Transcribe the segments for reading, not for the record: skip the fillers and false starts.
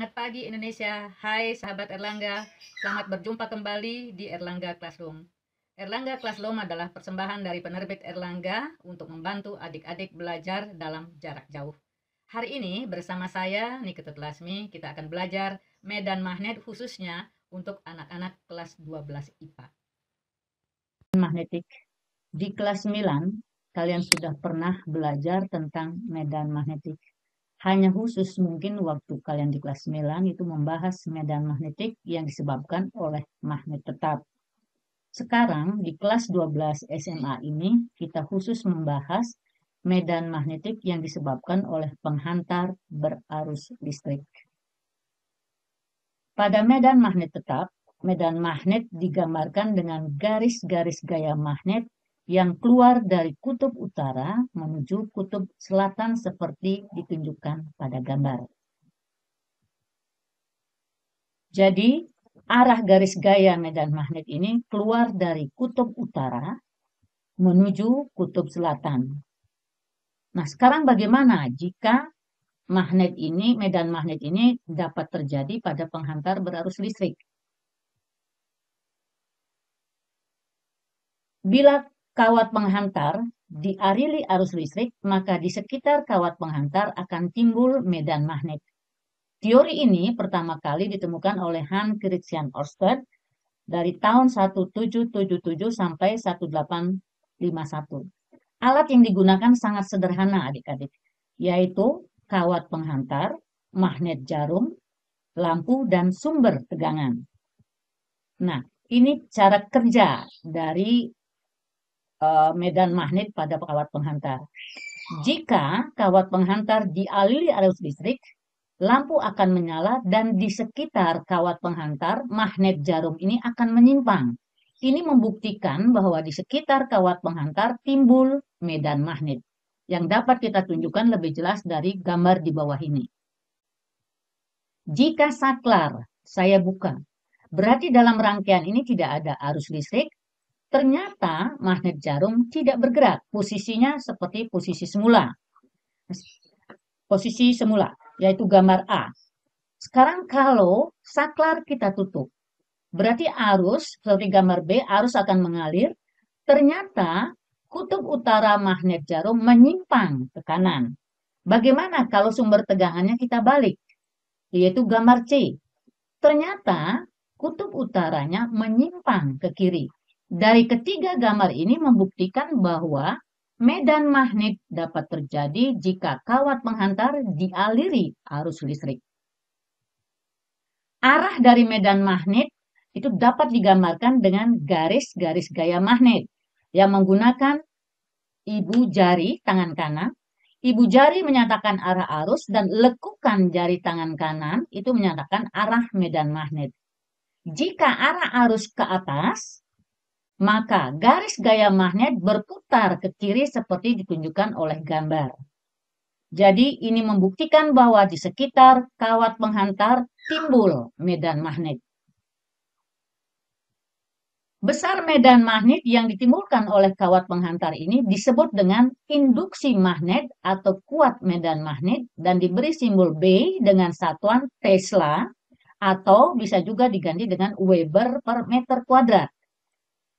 Selamat pagi Indonesia. Hai sahabat Erlangga. Selamat berjumpa kembali di Erlangga Classroom. Erlangga Classroom adalah persembahan dari penerbit Erlangga untuk membantu adik-adik belajar dalam jarak jauh. Hari ini bersama saya Nike Lasmi kita akan belajar medan magnet khususnya untuk anak-anak kelas 12 IPA. Magnetik. Di kelas 9 kalian sudah pernah belajar tentang medan magnetik. Hanya khusus mungkin waktu kalian di kelas 9 itu membahas medan magnetik yang disebabkan oleh magnet tetap. Sekarang di kelas 12 SMA ini kita khusus membahas medan magnetik yang disebabkan oleh penghantar berarus listrik. Pada medan magnet tetap, medan magnet digambarkan dengan garis-garis gaya magnet yang keluar dari kutub utara menuju kutub selatan seperti ditunjukkan pada gambar. Jadi, arah garis gaya medan magnet ini keluar dari kutub utara menuju kutub selatan. Nah, sekarang bagaimana jika medan magnet ini dapat terjadi pada penghantar berarus listrik? Bila kawat penghantar dialiri arus listrik, maka di sekitar kawat penghantar akan timbul medan magnet. Teori ini pertama kali ditemukan oleh Hans Christian Ørsted dari tahun 1777 sampai 1851. Alat yang digunakan sangat sederhana adik-adik, yaitu kawat penghantar, magnet jarum, lampu, dan sumber tegangan. Nah, ini cara kerja dari medan magnet pada kawat penghantar. Jika kawat penghantar dialiri arus listrik, lampu akan menyala dan di sekitar kawat penghantar, magnet jarum ini akan menyimpang. Ini membuktikan bahwa di sekitar kawat penghantar timbul medan magnet yang dapat kita tunjukkan lebih jelas dari gambar di bawah ini. Jika saklar saya buka, berarti dalam rangkaian ini tidak ada arus listrik. Ternyata magnet jarum tidak bergerak, posisinya seperti posisi semula. Posisi semula, yaitu gambar A. Sekarang kalau saklar kita tutup, berarti arus, seperti gambar B, arus akan mengalir. Ternyata kutub utara magnet jarum menyimpang ke kanan. Bagaimana kalau sumber tegangannya kita balik, yaitu gambar C. Ternyata kutub utaranya menyimpang ke kiri. Dari ketiga gambar ini membuktikan bahwa medan magnet dapat terjadi jika kawat penghantar dialiri arus listrik. Arah dari medan magnet itu dapat digambarkan dengan garis-garis gaya magnet yang menggunakan ibu jari tangan kanan. Ibu jari menyatakan arah arus dan lekukan jari tangan kanan itu menyatakan arah medan magnet. Jika arah arus ke atas, maka garis gaya magnet berputar ke kiri seperti ditunjukkan oleh gambar. Jadi ini membuktikan bahwa di sekitar kawat penghantar timbul medan magnet. Besar medan magnet yang ditimbulkan oleh kawat penghantar ini disebut dengan induksi magnet atau kuat medan magnet dan diberi simbol B dengan satuan Tesla atau bisa juga diganti dengan Weber per meter kuadrat.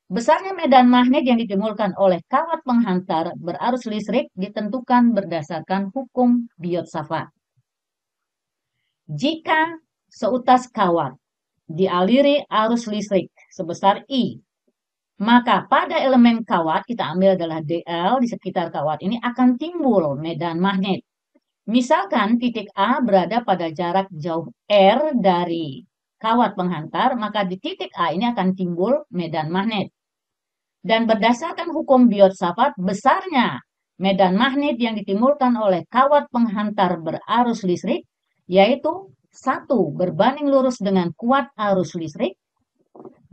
Besarnya medan magnet yang ditimbulkan oleh kawat penghantar berarus listrik ditentukan berdasarkan hukum Biot-Savart. Jika seutas kawat dialiri arus listrik sebesar I, maka pada elemen kawat kita ambil adalah DL di sekitar kawat ini akan timbul medan magnet. Misalkan titik A berada pada jarak jauh R dari kawat penghantar, maka di titik A ini akan timbul medan magnet. Dan berdasarkan hukum Biot-Savart, besarnya medan magnet yang ditimbulkan oleh kawat penghantar berarus listrik, yaitu 1. Berbanding lurus dengan kuat arus listrik,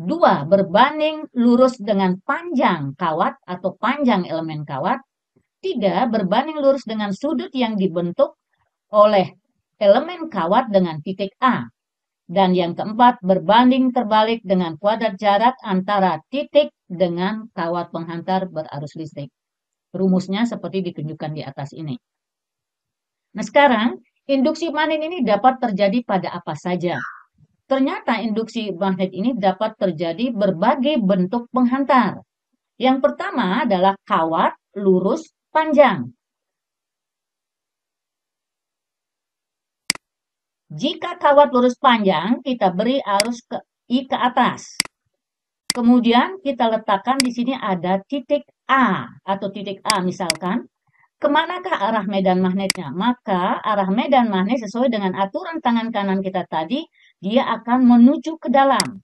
2. Berbanding lurus dengan panjang kawat atau panjang elemen kawat, 3. Berbanding lurus dengan sudut yang dibentuk oleh elemen kawat dengan titik A. Dan yang keempat, berbanding terbalik dengan kuadrat jarak antara titik dengan kawat penghantar berarus listrik. Rumusnya seperti ditunjukkan di atas ini. Nah sekarang, Induksi magnet ini dapat terjadi pada apa saja. Ternyata induksi magnet ini dapat terjadi berbagai bentuk penghantar. Yang pertama adalah kawat lurus panjang. Jika kawat lurus panjang, kita beri arus I ke atas. Kemudian kita letakkan di sini ada titik A atau titik A misalkan. Kemanakah arah medan magnetnya? Maka arah medan magnet sesuai dengan aturan tangan kanan kita tadi, dia akan menuju ke dalam.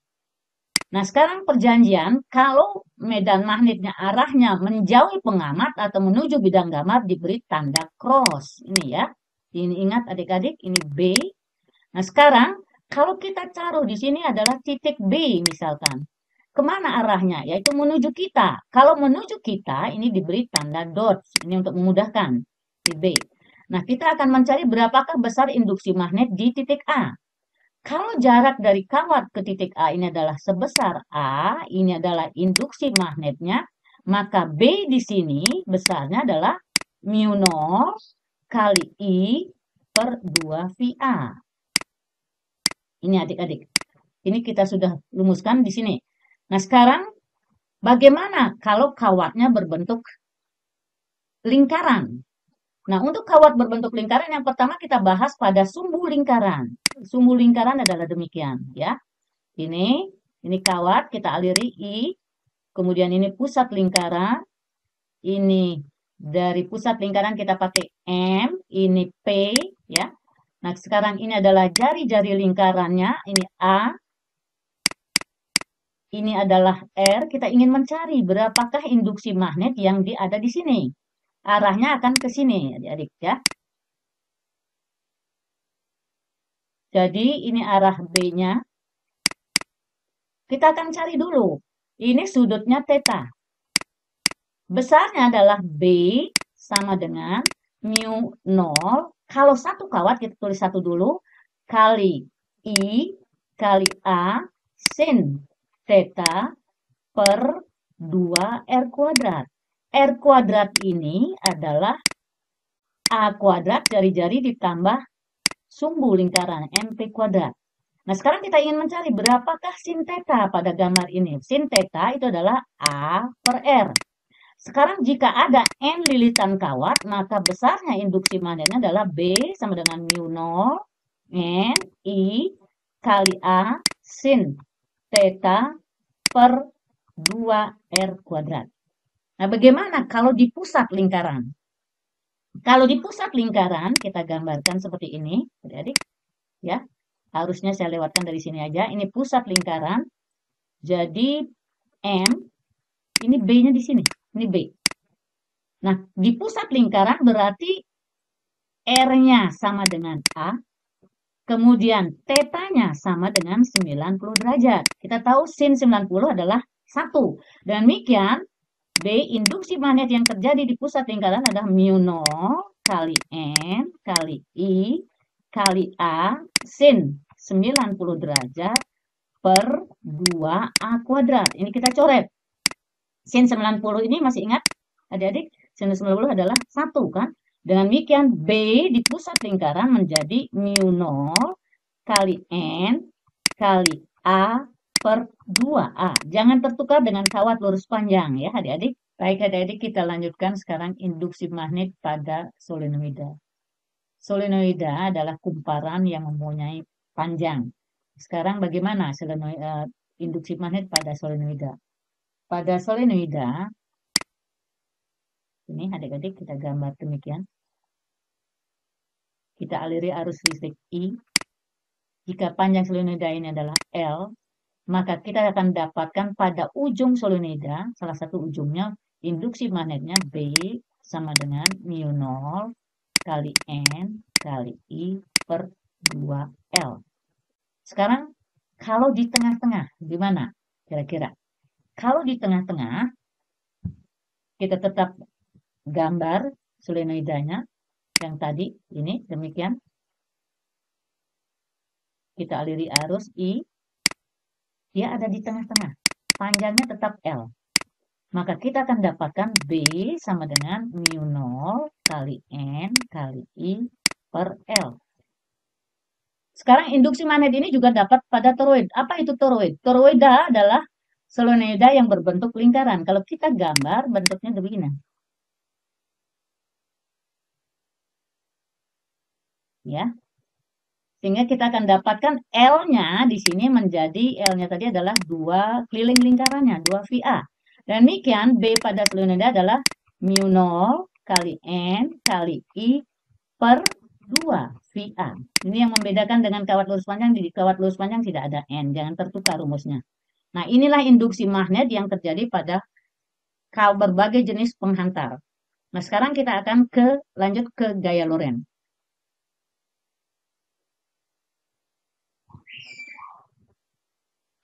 Nah, sekarang perjanjian, kalau medan magnetnya arahnya menjauhi pengamat atau menuju bidang gambar, diberi tanda cross. Ini ya. Ini ingat adik-adik, ini B. Nah, sekarang kalau kita taruh di sini adalah titik B misalkan. Kemana arahnya? Yaitu menuju kita. Kalau menuju kita, ini diberi tanda dot. Ini untuk memudahkan. Di B. Nah, kita akan mencari berapakah besar induksi magnet di titik A. Kalau jarak dari kawat ke titik A ini adalah sebesar A, ini adalah induksi magnetnya, maka B di sini besarnya adalah mu 0 kali I per 2 VA. Ini adik-adik. Ini kita sudah rumuskan di sini. Nah, sekarang bagaimana kalau kawatnya berbentuk lingkaran? Nah, untuk kawat berbentuk lingkaran yang pertama kita bahas pada sumbu lingkaran. Sumbu lingkaran adalah demikian, ya. Ini kawat kita aliri I, kemudian ini pusat lingkaran. Ini dari pusat lingkaran kita pakai M, ini P, ya. Nah, sekarang ini adalah jari-jari lingkarannya, ini A, ini adalah R. Kita ingin mencari berapakah induksi magnet yang ada di sini. Arahnya akan ke sini, adik-adik ya. Jadi ini arah B-nya. Kita akan cari dulu. Ini sudutnya theta. Besarnya adalah B sama dengan mu 0. Kalau satu kawat, kita tulis satu dulu. Kali I kali A sin theta per 2 R kuadrat. R kuadrat ini adalah A kuadrat jari-jari ditambah sumbu lingkaran MP kuadrat. Nah, sekarang kita ingin mencari berapakah sin theta pada gambar ini. Sin theta itu adalah A per R. Sekarang jika ada N lilitan kawat, maka besarnya induksi magnetnya adalah B sama dengan mu 0 N I kali A sin theta per 2R kuadrat. Nah, bagaimana kalau di pusat lingkaran? Kalau di pusat lingkaran, kita gambarkan seperti ini, adik-adik. Ya, harusnya saya lewatkan dari sini aja. Ini pusat lingkaran. Jadi, M, ini B-nya di sini. Ini B. Nah, di pusat lingkaran berarti R-nya sama dengan A. Kemudian, θ-nya sama dengan 90 derajat. Kita tahu sin 90 adalah 1. Dan demikian, B, induksi magnet yang terjadi di pusat lingkaran adalah mu 0 kali N kali I kali A sin 90 derajat per 2A kuadrat. Ini kita coret. Sin 90 ini masih ingat adik-adik? Sin 90 adalah 1 kan? Dengan demikian B di pusat lingkaran menjadi mu 0 kali N kali A per 2A. Jangan tertukar dengan kawat lurus panjang ya adik-adik. Baik adik-adik, kita lanjutkan sekarang induksi magnet pada solenoida. Solenoida adalah kumparan yang mempunyai panjang. Sekarang bagaimana induksi magnet pada solenoida? Pada solenoida, ini adik-adik kita gambar demikian. Kita aliri arus listrik I. Jika panjang solenoida ini adalah L, maka kita akan dapatkan pada ujung solenoida, salah satu ujungnya, induksi magnetnya B sama dengan mu 0 kali N kali I per 2L. Sekarang, kalau di tengah-tengah, di mana kira-kira? Kalau di tengah-tengah, kita tetap gambar solenoidanya yang tadi, ini demikian. Kita aliri arus I. Dia ada di tengah-tengah. Panjangnya tetap L. Maka kita akan dapatkan B sama dengan mu 0 kali N kali I per L. Sekarang induksi magnet ini juga dapat pada toroid. Apa itu toroid? Toroida adalah solenoida yang berbentuk lingkaran. Kalau kita gambar bentuknya begini. Ya. Sehingga kita akan dapatkan L-nya di sini menjadi L-nya tadi adalah 2 keliling lingkarannya, 2 VA. Dan demikian B pada solenoida adalah mu 0 kali N kali I per 2 VA. Ini yang membedakan dengan kawat lurus panjang. Di kawat lurus panjang tidak ada N. Jangan tertukar rumusnya. Nah, inilah induksi magnet yang terjadi pada berbagai jenis penghantar. Nah, sekarang kita akan lanjut ke gaya Lorentz.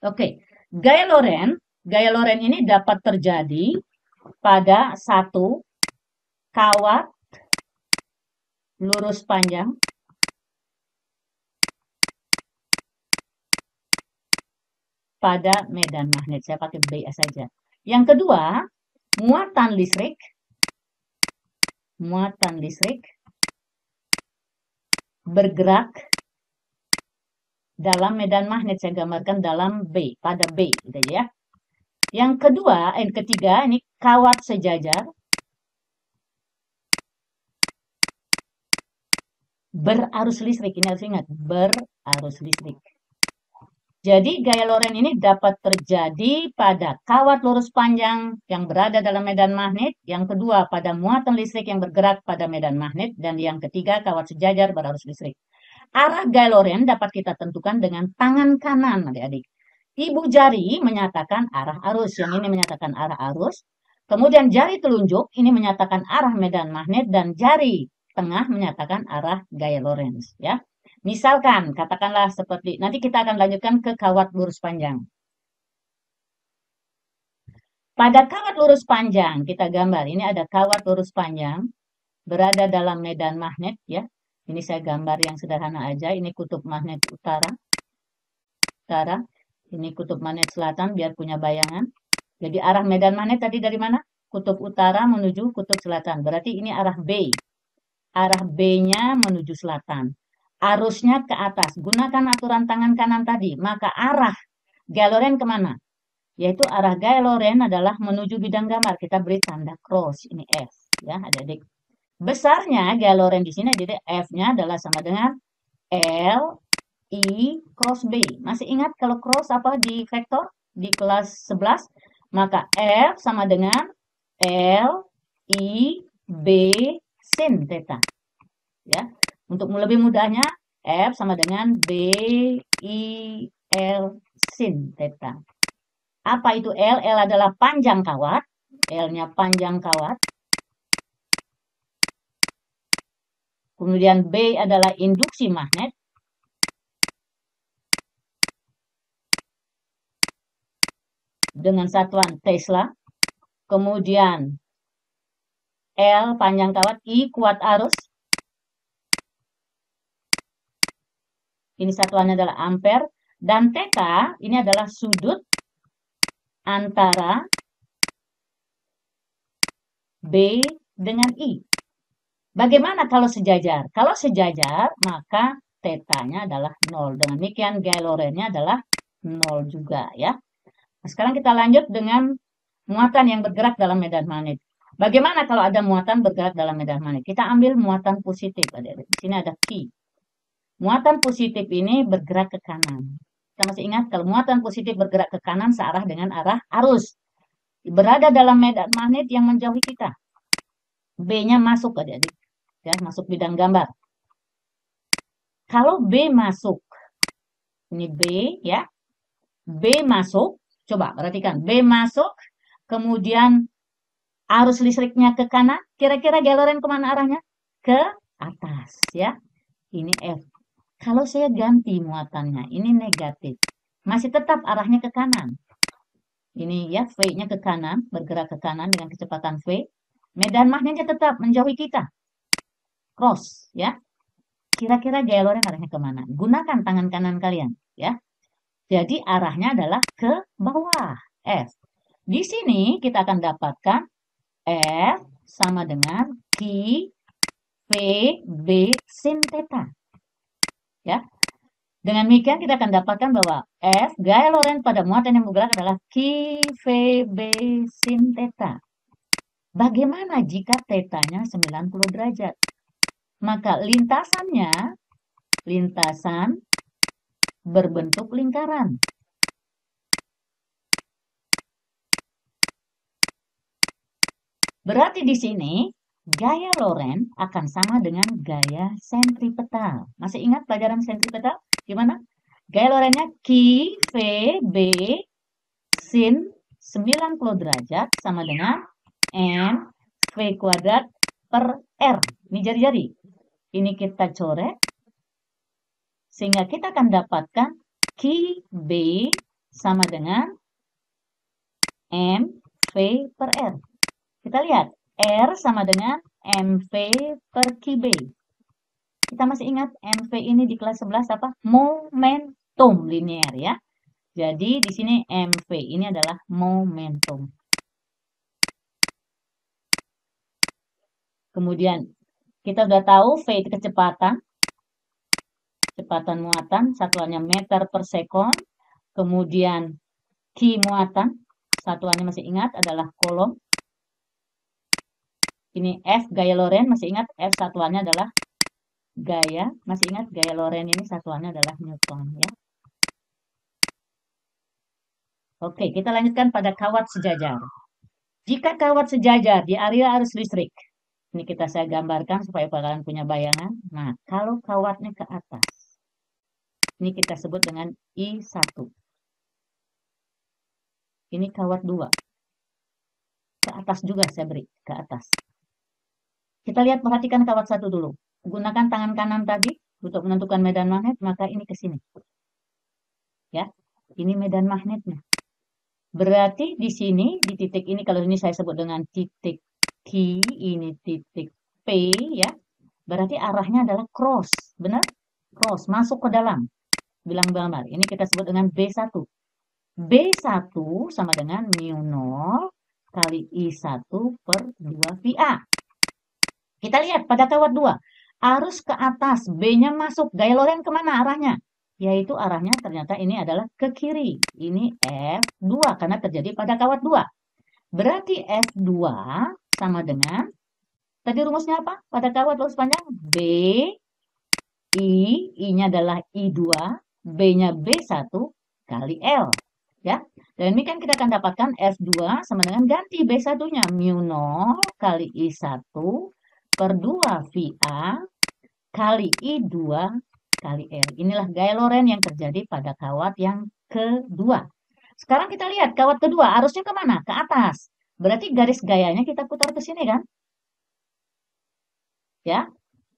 Oke, gaya Lorentz ini dapat terjadi pada satu kawat lurus panjang pada medan magnet. Saya pakai BA saja. Yang kedua, muatan listrik bergerak dalam medan magnet. Saya gambarkan dalam B, pada B gitu ya. Yang ketiga ini kawat sejajar berarus listrik. Ini harus ingat, berarus listrik. Jadi gaya Lorentz ini dapat terjadi pada kawat lurus panjang yang berada dalam medan magnet, yang kedua pada muatan listrik yang bergerak pada medan magnet, dan yang ketiga kawat sejajar berarus listrik. Arah gaya Lorentz dapat kita tentukan dengan tangan kanan, adik-adik. Ibu jari menyatakan arah arus, yang ini menyatakan arah arus. Kemudian jari telunjuk ini menyatakan arah medan magnet, dan jari tengah menyatakan arah gaya Lorentz, ya. Misalkan, katakanlah seperti, nanti kita akan lanjutkan ke kawat lurus panjang. Pada kawat lurus panjang, kita gambar, ini ada kawat lurus panjang, berada dalam medan magnet, ya. Ini saya gambar yang sederhana aja, ini kutub magnet utara, ini kutub magnet selatan, biar punya bayangan. Jadi arah medan magnet tadi dari mana? Kutub utara menuju kutub selatan, berarti ini arah B. Arah B-nya menuju selatan. Arusnya ke atas. Gunakan aturan tangan kanan tadi. Maka arah gaya Lorentz kemana? Yaitu arah gaya Lorentz adalah menuju bidang gambar. Kita beri tanda cross. Ini F. Ya, adik-adik. Besarnya gaya Lorentz di sini, jadi F-nya adalah sama dengan L, I, cross B. Masih ingat kalau cross apa di vektor? Di kelas 11? Maka F sama dengan L, I, B, sin theta. Ya. Untuk lebih mudahnya, F sama dengan B, I, L, sin theta. Apa itu L? L adalah panjang kawat. L-nya panjang kawat. Kemudian B adalah induksi magnet. Dengan satuan Tesla. Kemudian L panjang kawat, I kuat arus. Ini satuannya adalah ampere. Dan theta ini adalah sudut antara B dengan I. Bagaimana kalau sejajar? Kalau sejajar, maka theta-nya adalah 0. Dengan demikian gaya Lorentz-nya adalah 0 juga, ya. Nah, sekarang kita lanjut dengan muatan yang bergerak dalam medan magnet. Bagaimana kalau ada muatan bergerak dalam medan magnet? Kita ambil muatan positif. Di sini ada Q. Muatan positif ini bergerak ke kanan. Kita masih ingat kalau muatan positif bergerak ke kanan searah dengan arah arus. Berada dalam medan magnet yang menjauhi kita. B-nya masuk, adik-adik. Ya, masuk bidang gambar. Kalau B masuk, ini B, ya. B masuk, coba perhatikan. B masuk, kemudian arus listriknya ke kanan. Kira-kira gaya Lorentz kemana arahnya? Ke atas, ya. Ini F. Kalau saya ganti muatannya, ini negatif. Masih tetap arahnya ke kanan. Ini ya, V-nya ke kanan, bergerak ke kanan dengan kecepatan V. Medan magnetnya tetap menjauhi kita. Cross, ya. Kira-kira gaya Lorentz arahnya kemana? Gunakan tangan kanan kalian, ya. Jadi arahnya adalah ke bawah, F. Di sini kita akan dapatkan F sama dengan Q, V, B, sin theta. Ya. Dengan demikian kita akan dapatkan bahwa F gaya Lorentz pada muatan yang bergerak adalah Q V B sin theta. Bagaimana jika tetanya 90 derajat? Maka lintasan berbentuk lingkaran. Berarti di sini gaya Lorentz akan sama dengan gaya sentripetal. Masih ingat pelajaran sentripetal? Gimana? Gaya Lorentznya Q V B sin 90 derajat sama dengan M V kuadrat per R. Ini jari-jari. Ini kita coret. Sehingga kita akan dapatkan Q B sama dengan M V per R. Kita lihat, R sama dengan MV per QB. Kita masih ingat MV ini di kelas 11 apa? Momentum linear ya. Jadi di sini MV ini adalah momentum. Kemudian kita sudah tahu V itu kecepatan. Kecepatan muatan, satuannya meter per sekon. Kemudian Q muatan, satuannya masih ingat adalah kolom. Ini F gaya Lorentz, masih ingat F satuannya adalah gaya, masih ingat gaya Lorentz ini satuannya adalah Newton ya. Oke, kita lanjutkan pada kawat sejajar. Jika kawat sejajar di area arus listrik, ini saya gambarkan supaya kalian punya bayangan. Nah, kalau kawatnya ke atas, ini kita sebut dengan I1. Ini kawat 2. Ke atas juga saya beri, ke atas. Kita lihat, perhatikan kawat 1 dulu. Gunakan tangan kanan tadi untuk menentukan medan magnet, maka ini ke sini. Ya, ini medan magnetnya. Berarti di sini, di titik ini, kalau ini saya sebut dengan titik Q, ini titik P, ya. Berarti arahnya adalah cross, benar? Cross, masuk ke dalam. Bilang gambar, ini kita sebut dengan B1. B1 sama dengan mu 0 kali I1 per 2 VA. Kita lihat pada kawat 2. Arus ke atas, B-nya masuk. Gaya Lorentz kemana arahnya? Yaitu arahnya ternyata ini adalah ke kiri. Ini F2 karena terjadi pada kawat 2. Berarti F2 sama dengan, tadi rumusnya apa? Pada kawat lurus panjang B, I-nya adalah I2, B-nya B1 kali L. Ya. Dan demikian kita akan dapatkan F2 sama dengan ganti B1-nya mu 0 kali I1 per 2 VA kali I2 kali L. Inilah gaya Lorentz yang terjadi pada kawat yang kedua. Sekarang kita lihat kawat kedua, arusnya kemana? Ke atas. Berarti garis gayanya kita putar ke sini kan? Ya,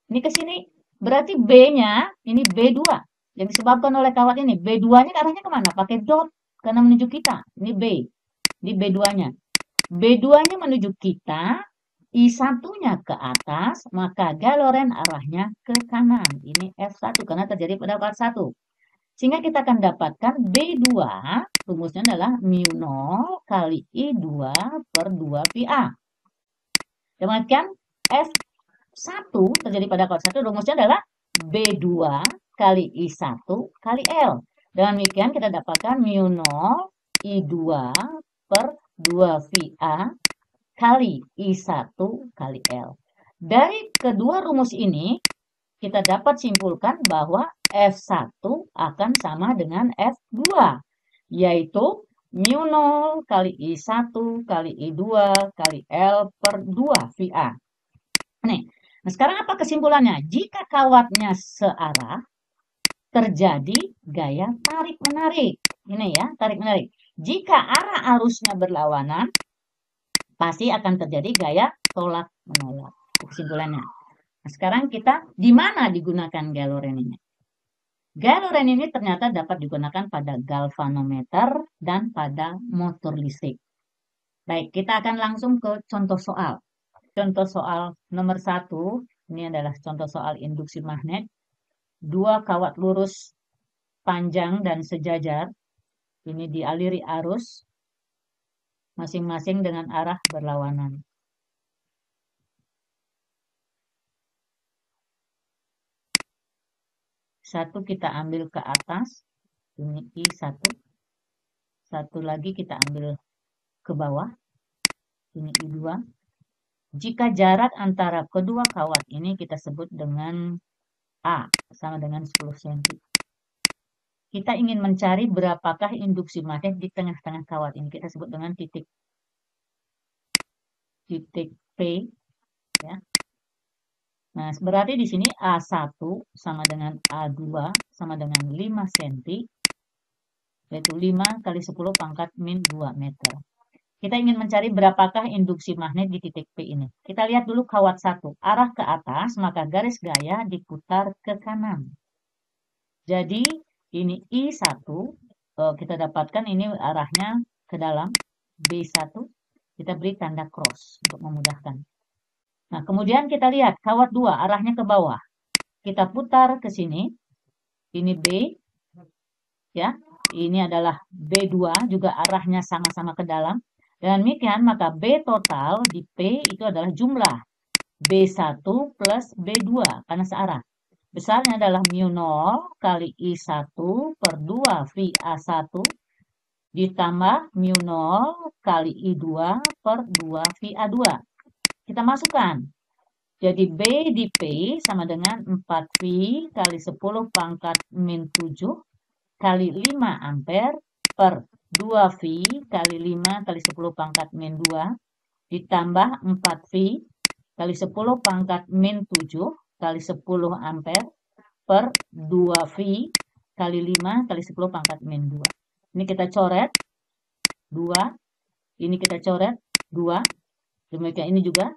ini ke sini. Berarti B-nya, ini B2. Yang disebabkan oleh kawat ini. B2-nya arahnya kemana? Pakai dot. Karena menuju kita. Ini B. Ini B2-nya. B2-nya menuju kita. I1-nya ke atas. Maka gaya Lorentz arahnya ke kanan. Ini F1 karena terjadi pada kawat 1. Sehingga kita akan dapatkan B2, rumusnya adalah mu 0 kali I2 per 2 PA. Demikian F1 terjadi pada kawat 1, rumusnya adalah B2 kali I1 kali L. Dengan demikian kita dapatkan mu 0 I2 per 2 VA kali I1 kali L. Dari kedua rumus ini, kita dapat simpulkan bahwa F1 akan sama dengan F2, yaitu mu 0 kali I1 kali I2 kali L per 2 VA. Nih, nah sekarang apa kesimpulannya? Jika kawatnya searah, terjadi gaya tarik-menarik. Ini ya, tarik-menarik. Jika arah arusnya berlawanan, pasti akan terjadi gaya tolak-menolak. Kesimpulannya. Nah, sekarang kita di mana digunakan gaya Lorentz ini? Gaya Lorentz ini ternyata dapat digunakan pada galvanometer dan pada motor listrik. Baik, kita akan langsung ke contoh soal. Contoh soal nomor 1, ini adalah contoh soal induksi magnet. 2 kawat lurus panjang dan sejajar. Ini dialiri arus masing-masing dengan arah berlawanan. Satu kita ambil ke atas, ini I1. Satu lagi kita ambil ke bawah, ini I2. Jika jarak antara kedua kawat ini kita sebut dengan A, sama dengan 10 cm. Kita ingin mencari berapakah induksi magnet di tengah-tengah kawat ini. Kita sebut dengan titik P, ya. Nah, berarti di sini A1 sama dengan A2 sama dengan 5 cm, yaitu 5 kali 10 pangkat min 2 meter. Kita ingin mencari berapakah induksi magnet di titik P ini. Kita lihat dulu kawat 1. Arah ke atas, maka garis gaya diputar ke kanan. Jadi, ini I1, kita dapatkan ini arahnya ke dalam, B1, kita beri tanda cross untuk memudahkan. Nah, kemudian kita lihat kawat 2, arahnya ke bawah. Kita putar ke sini, ini B, ya, ini adalah B2, juga arahnya sama-sama ke dalam. Dan demikian, maka B total di P itu adalah jumlah B1 plus B2, karena searah. Besarnya adalah mu 0 kali I1 per 2 VA1 ditambah mu 0 kali I2 per 2 VA2. Kita masukkan. Jadi B di P sama dengan 4V kali 10 pangkat min 7 kali 5 ampere per 2V kali 5 kali 10 pangkat min 2 ditambah 4V kali 10 pangkat min 7 kali 10 ampere per 2V kali 5 kali 10 pangkat min 2. Ini kita coret 2, ini kita coret 2, demikian ini juga.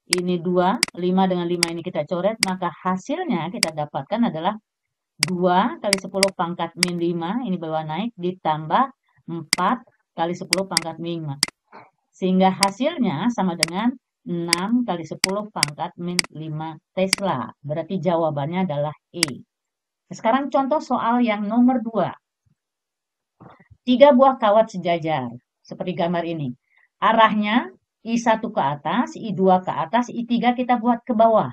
Ini 2, 5 dengan 5 ini kita coret, maka hasilnya kita dapatkan adalah 2 kali 10 pangkat min 5, ini bawah naik, ditambah 4 kali 10 pangkat min 5. Sehingga hasilnya sama dengan 6 kali 10 pangkat min 5 Tesla. Berarti jawabannya adalah E. Sekarang contoh soal yang nomor 2. 3 buah kawat sejajar, seperti gambar ini. Arahnya I1 ke atas, I2 ke atas, I3 kita buat ke bawah.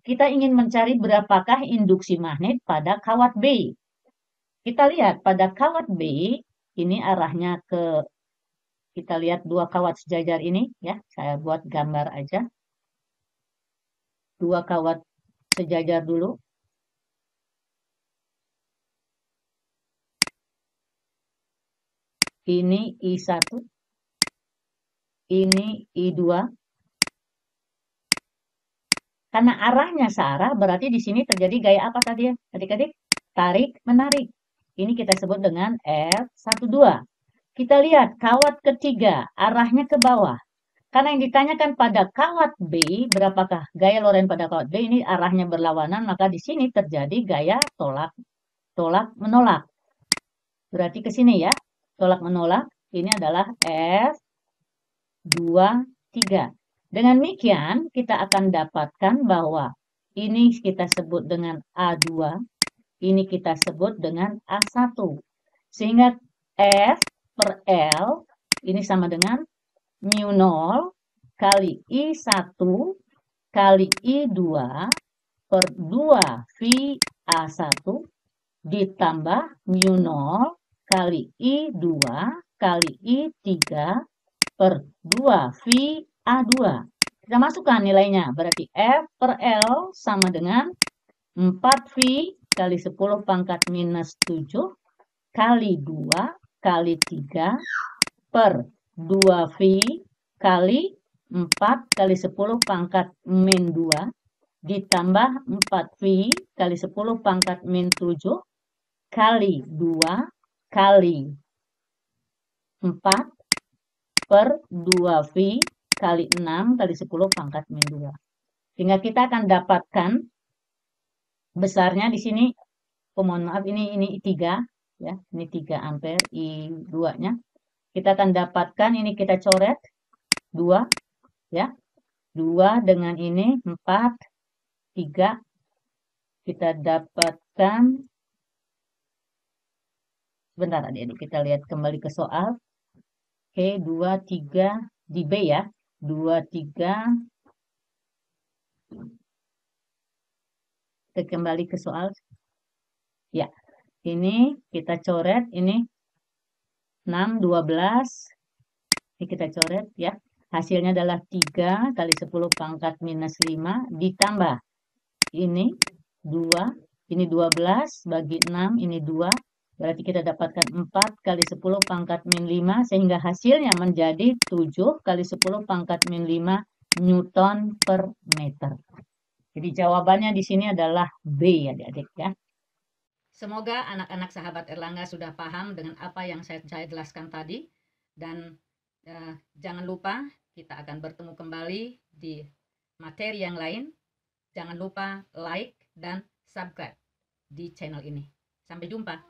Kita ingin mencari berapakah induksi magnet pada kawat B. Kita lihat pada kawat B, ini arahnya ke, kita lihat 2 kawat sejajar ini, ya. Saya buat gambar aja. 2 kawat sejajar dulu. Ini I1. Ini I2. Karena arahnya searah, berarti di sini terjadi gaya apa tadi ya? Adik-adik? Tarik, menarik. Ini kita sebut dengan F12. Kita lihat kawat ketiga, arahnya ke bawah. Karena yang ditanyakan pada kawat B, berapakah gaya Lorentz pada kawat B, ini arahnya berlawanan, maka di sini terjadi gaya tolak, menolak. Berarti ke sini ya, tolak, menolak. Ini adalah F23. Dengan demikian, kita akan dapatkan bahwa ini kita sebut dengan A2, ini kita sebut dengan A1. Sehingga F per L ini sama dengan mu 0 kali I1 kali I2 per 2 VA1 ditambah mu 0 kali I2 kali I3 per 2 VA2. Kita masukkan nilainya. Berarti F per L sama dengan 4V kali 10 pangkat minus 7 kali 2 kali 3 per 2V kali 4 kali 10 pangkat min 2 ditambah 4V kali 10 pangkat min 7 kali 2 kali 4 per 2V kali 6 kali 10 pangkat min 2. Sehingga kita akan dapatkan besarnya di sini, mohon maaf, ini I3 ya, ini 3 ampere, I2-nya. Kita akan dapatkan ini kita coret 2 ya. 2 dengan ini 4 3 kita dapatkan, sebentar adik-adik, kita lihat kembali ke soal. Oke, 2 3 di B ya. 2 3, kita kembali ke soal. Ya, ini kita coret, ini 6, 12. Ini kita coret ya. Hasilnya adalah 3 kali 10 pangkat minus 5 ditambah ini 2, ini 12 bagi 6, ini 2. Berarti kita dapatkan 4 kali 10 pangkat min 5 sehingga hasilnya menjadi 7 kali 10 pangkat min 5 Newton per meter. Jadi jawabannya di sini adalah B, adik-adik ya. Semoga anak-anak sahabat Erlangga sudah paham dengan apa yang saya jelaskan tadi. Dan jangan lupa kita akan bertemu kembali di materi yang lain. Jangan lupa like dan subscribe di channel ini. Sampai jumpa.